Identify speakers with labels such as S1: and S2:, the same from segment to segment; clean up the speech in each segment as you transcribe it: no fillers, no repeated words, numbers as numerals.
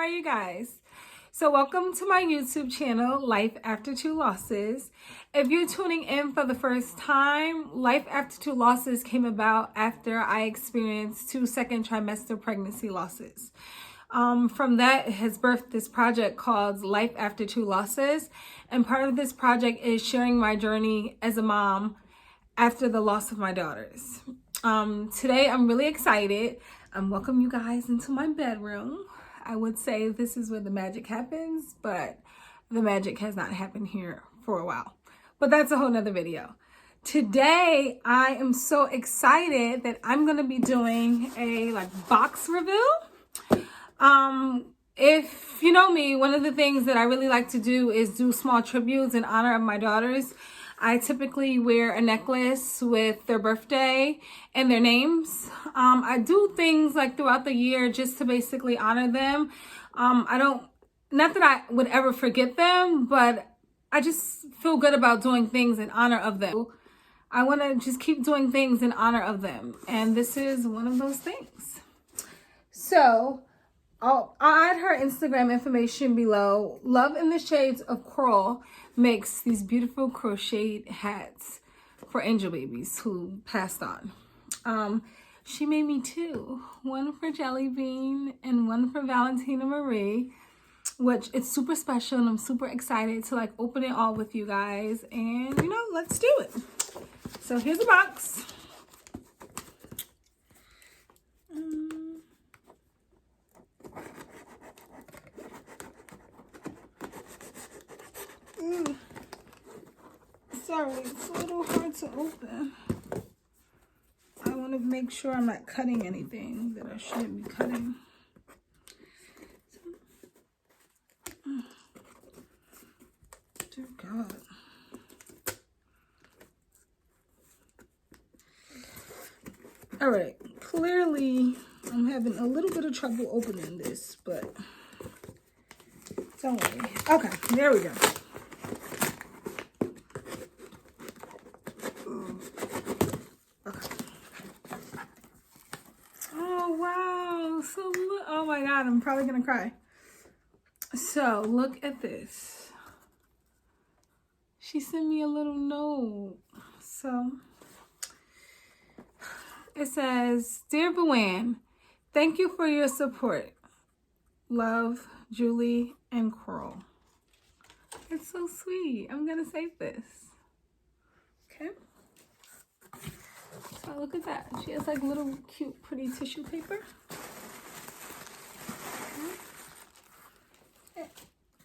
S1: are you guys? So welcome to my YouTube channel, Life After 2 Losses. If you're tuning in for the first time, Life After 2 Losses came about after I experienced 2 second trimester pregnancy losses. From that, it has birthed this project called Life After 2 Losses. And part of this project is sharing my journey as a mom after the loss of my daughters. Today, I'm really excited. Welcome you guys into my bedroom. I would say this is where the magic happens, but the magic has not happened here for a while. But that's a whole nother video. Today, I am so excited that I'm going to be doing a box review. If you know me, one of the things that I really like to do is do small tributes in honor of my daughters. I typically wear a necklace with their birthday and their names. I do things like throughout the year just to basically honor them. Not that I would ever forget them, but I just feel good about doing things in honor of them. I want to just keep doing things in honor of them. And this is one of those things. So I'll add her Instagram information below. Love in the Shades of Coral makes these beautiful crocheted hats for angel babies who passed on. She made me 2, one for Jelly Bean and one for Valentina Marie, which it's super special and I'm super excited to open it all with you guys and let's do it. So here's the box. Sorry, it's a little hard to open. I want to make sure I'm not cutting anything that I shouldn't be cutting. Dear God. All right, clearly I'm having a little bit of trouble opening this, but don't worry. Okay, there we go. Oh my God, I'm probably gonna cry. So look at this. She sent me a little note. So it says, "Dear Buan, thank you for your support. Love, Julie and Coral." It's so sweet. I'm gonna save this. Okay. So look at that. She has little cute pretty tissue paper.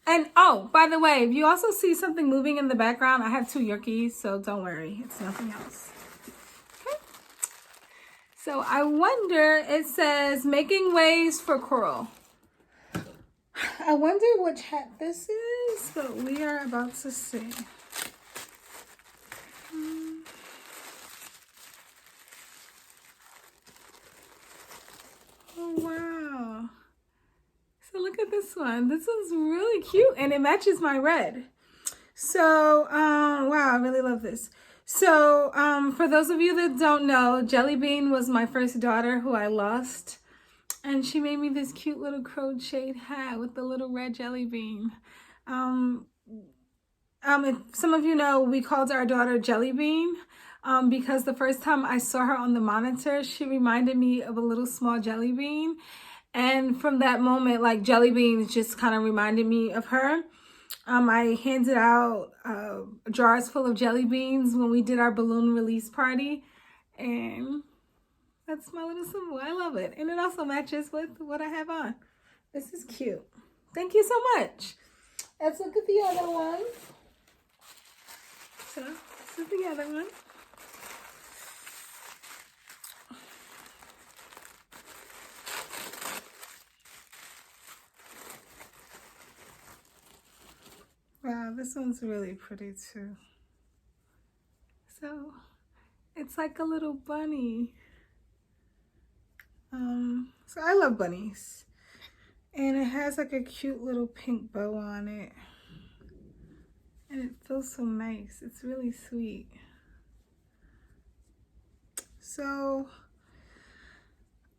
S1: And oh, by the way, if you also see something moving in the background, I have 2 Yorkies, so don't worry, it's nothing else. Okay. So I wonder, it says making waves for Coral. I wonder which hat this is, but we are about to see. Oh wow. So look at this one. This one's really cute and it matches my red. So, wow, I really love this. So, for those of you that don't know, Jelly Bean was my first daughter who I lost. And she made me this cute little crocheted hat with the little red jelly bean. If some of you know, we called our daughter Jelly Bean because the first time I saw her on the monitor, she reminded me of a little small jelly bean. And from that moment, jelly beans just kind of reminded me of her. I handed out jars full of jelly beans when we did our balloon release party. And that's my little symbol. I love it. And it also matches with what I have on. This is cute. Thank you so much. Let's look at the other one. So this is the other one. Wow, this one's really pretty too. So it's like a little bunny. So I love bunnies. And it has a cute little pink bow on it. And it feels so nice. It's really sweet. So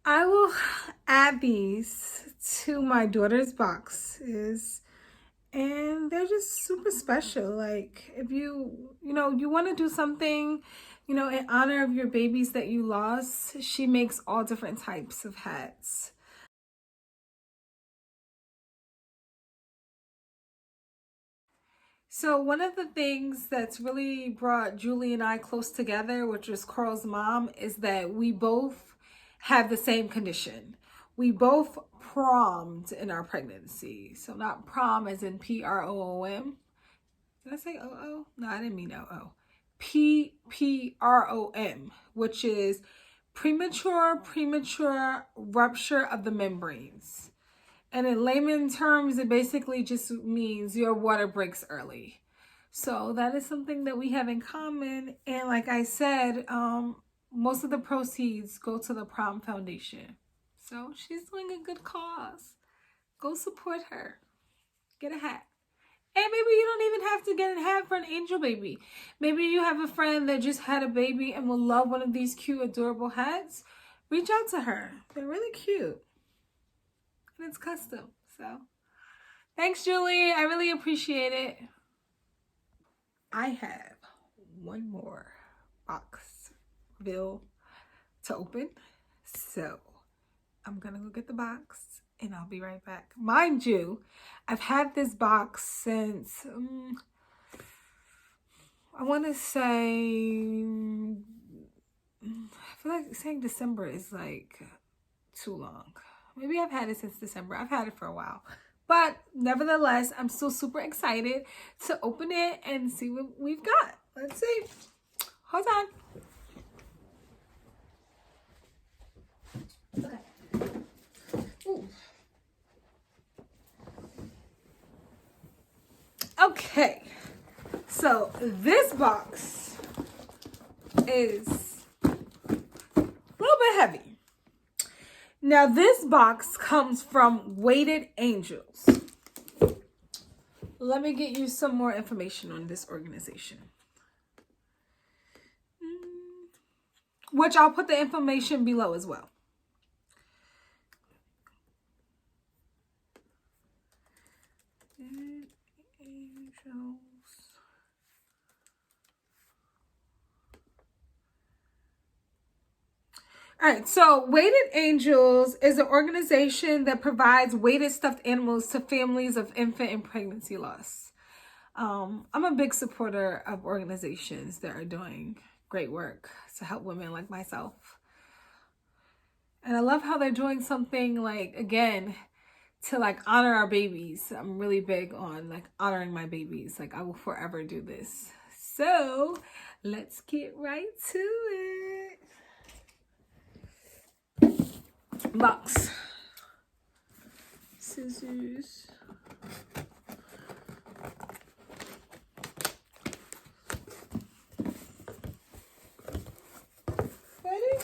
S1: I will add these to my daughter's boxes, and they're just super special. Like, if you want to do something, in honor of your babies that you lost, she makes all different types of hats. So one of the things that's really brought Julie and I close together, which is Coral's mom, is that we both have the same condition. We both prommed in our pregnancy. So not prom as in P-R-O-O-M. Did I say O-O? No, I didn't mean O-O. P-P-R-O-M, which is premature rupture of the membranes. And in layman terms, it basically just means your water breaks early. So that is something that we have in common. And like I said, most of the proceeds go to the Prom Foundation. So she's doing a good cause. Go support her. Get a hat. And maybe you don't even have to get a hat for an angel baby. Maybe you have a friend that just had a baby and will love one of these cute, adorable hats. Reach out to her. They're really cute. And it's custom. So thanks, Julie. I really appreciate it. I have one more box bill to open. So I'm going to go get the box and I'll be right back. Mind you, I've had this box since, I want to say, I feel like saying December is like too long. Maybe I've had it since December. I've had it for a while. But nevertheless, I'm still super excited to open it and see what we've got. Let's see. Hold on. Okay. Ooh. Okay. So this box is a little bit heavy. Now this box comes from Weighted Angels. Let me get you some more information on this organization. Which I'll put the information below as well. Angels. All right, so Weighted Angels is an organization that provides weighted stuffed animals to families of infant and pregnancy loss. I'm a big supporter of organizations that are doing great work to help women like myself. And I love how they're doing something like, again, to like honor our babies. I'm really big on like honoring my babies. Like I will forever do this. So let's get right to it. Box. Scissors. Ready?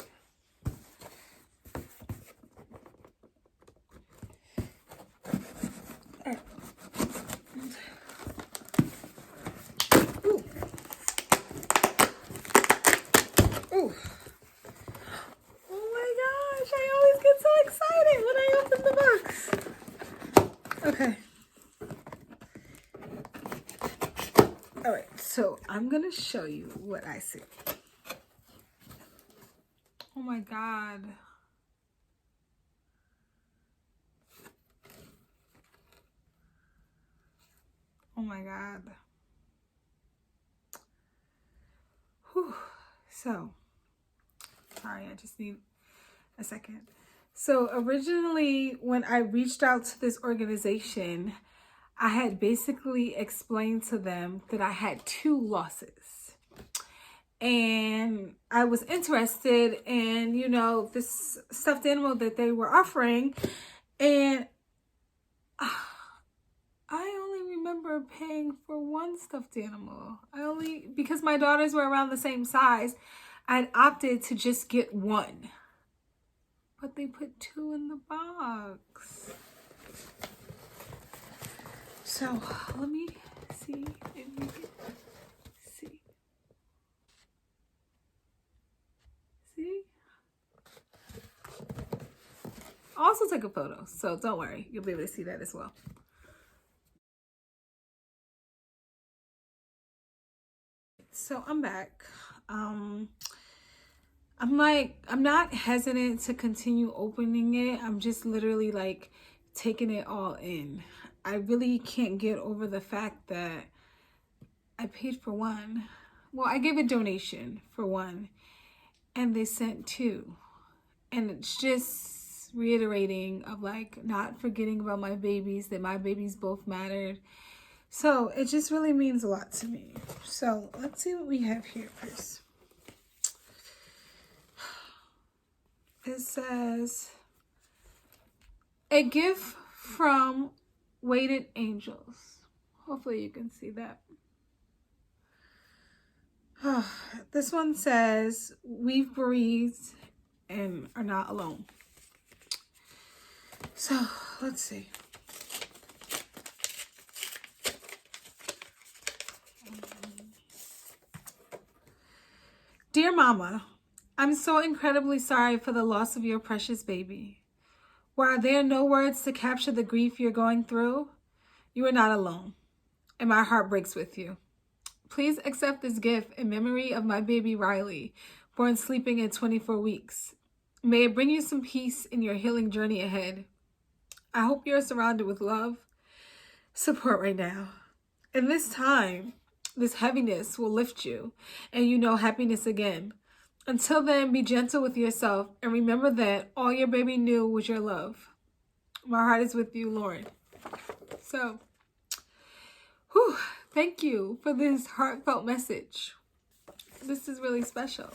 S1: Ooh. Ooh. Oh my gosh, I always get so excited when I open the box. Okay. All right, so I'm going to show you what I see. Oh my God. Oh my God. Whew. So, sorry, I just need a second. So originally, when I reached out to this organization, I had basically explained to them that I had 2 losses. And I was interested in, this stuffed animal that they were offering. And I only remember paying for 1 stuffed animal. Because my daughters were around the same size, I'd opted to just get 1. But they put 2 in the box. So let me see if you can see. See? also take a photo, so don't worry, you'll be able to see that as well. So I'm back. I'm not hesitant to continue opening it. I'm just literally like taking it all in. I really can't get over the fact that I paid for one. Well, I gave a donation for one and they sent two. And it's just reiterating of like not forgetting about my babies, that my babies both mattered. So it just really means a lot to me. So let's see what we have here first. It says, a gift from Weighted Angels. Hopefully you can see that. This one says, we've breathed and are not alone. So let's see. Dear Mama, I'm so incredibly sorry for the loss of your precious baby. While there are no words to capture the grief you're going through, you are not alone, and my heart breaks with you. Please accept this gift in memory of my baby Riley, born sleeping at 24 weeks. May it bring you some peace in your healing journey ahead. I hope you're surrounded with love, support right now. In this time, this heaviness will lift you, and you know happiness again. Until then, be gentle with yourself, and remember that all your baby knew was your love. My heart is with you, Lauren. So, thank you for this heartfelt message. This is really special.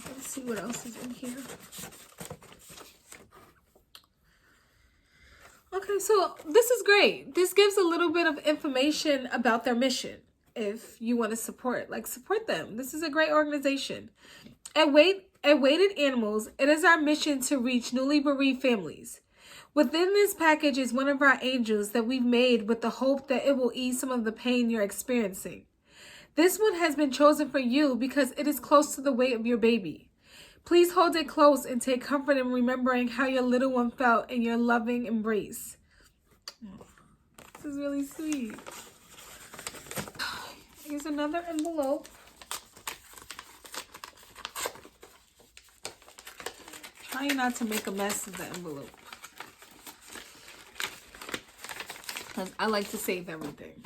S1: Let's see what else is in here. Okay, so this is great. This gives a little bit of information about their mission. If you want to support them. This is a great organization. At Weighted Animals, it is our mission to reach newly bereaved families. Within this package is one of our angels that we've made with the hope that it will ease some of the pain you're experiencing. This one has been chosen for you because it is close to the weight of your baby. Please hold it close and take comfort in remembering how your little one felt in your loving embrace. This is really sweet. Here's another envelope. Trying not to make a mess of the envelope, because I like to save everything.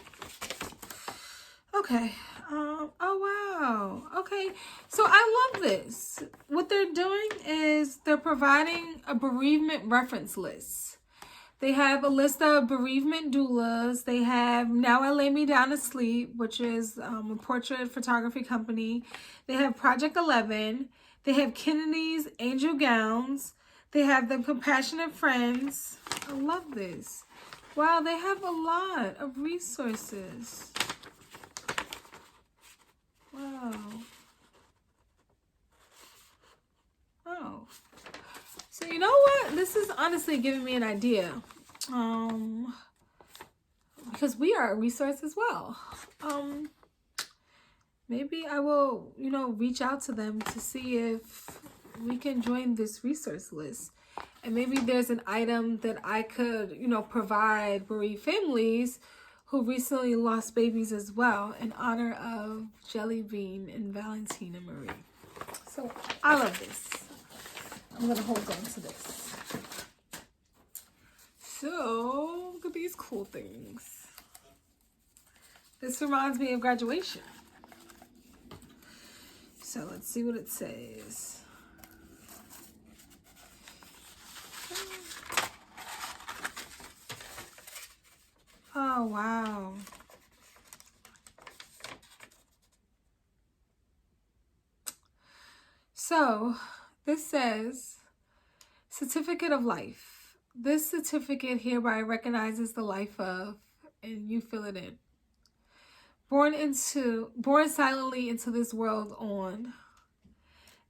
S1: Okay. Oh, wow. Okay. So I love this. What they're doing is they're providing a bereavement reference list. They have a list of bereavement doulas. They have Now I Lay Me Down to Sleep, which is a portrait photography company. They have Project 11. They have Kennedy's Angel Gowns. They have the Compassionate Friends. I love this. Wow, they have a lot of resources. Wow. Oh. So you know what? This is honestly giving me an idea. Because we are a resource as well. Maybe I will, reach out to them to see if we can join this resource list. And maybe there's an item that I could, provide bereaved families who recently lost babies as well, in honor of Jelly Bean and Valentina Marie. So I love this. I'm going to hold on to this. So look at these cool things. This reminds me of graduation. So let's see what it says. Oh, wow. So this says, Certificate of Life. This certificate hereby recognizes the life of, and you fill it in. Born silently into this world on.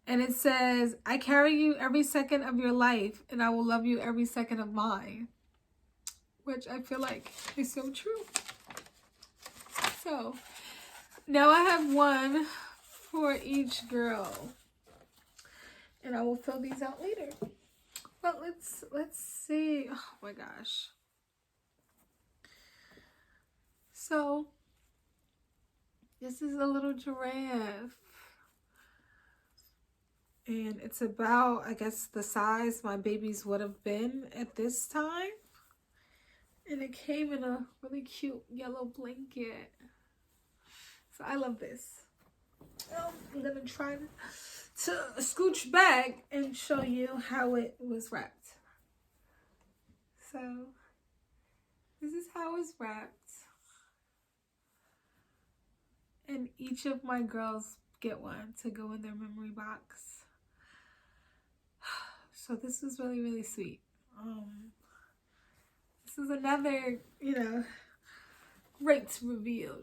S1: And it says, I carry you every second of your life, and I will love you every second of mine. Which I feel like is so true. So now I have one for each girl. and I will fill these out later. But let's see. Oh my gosh. So this is a little giraffe. And it's about, I guess, the size my babies would have been at this time. And it came in a really cute yellow blanket. So I love this. I'm going to try to scooch back and show you how it was wrapped. So this is how it's wrapped. And each of my girls get one to go in their memory box. So this was really, really sweet. This is another, great reveal.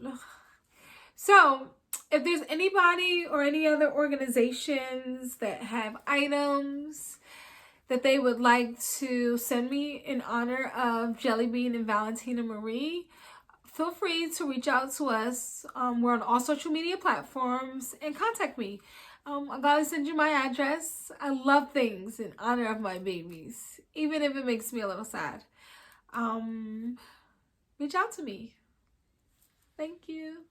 S1: So if there's anybody or any other organizations that have items that they would like to send me in honor of Jelly Bean and Valentina Marie, feel free to reach out to us. We're on all social media platforms, and contact me. I'm going to send you my address. I love things in honor of my babies, even if it makes me a little sad. Reach out to me. Thank you.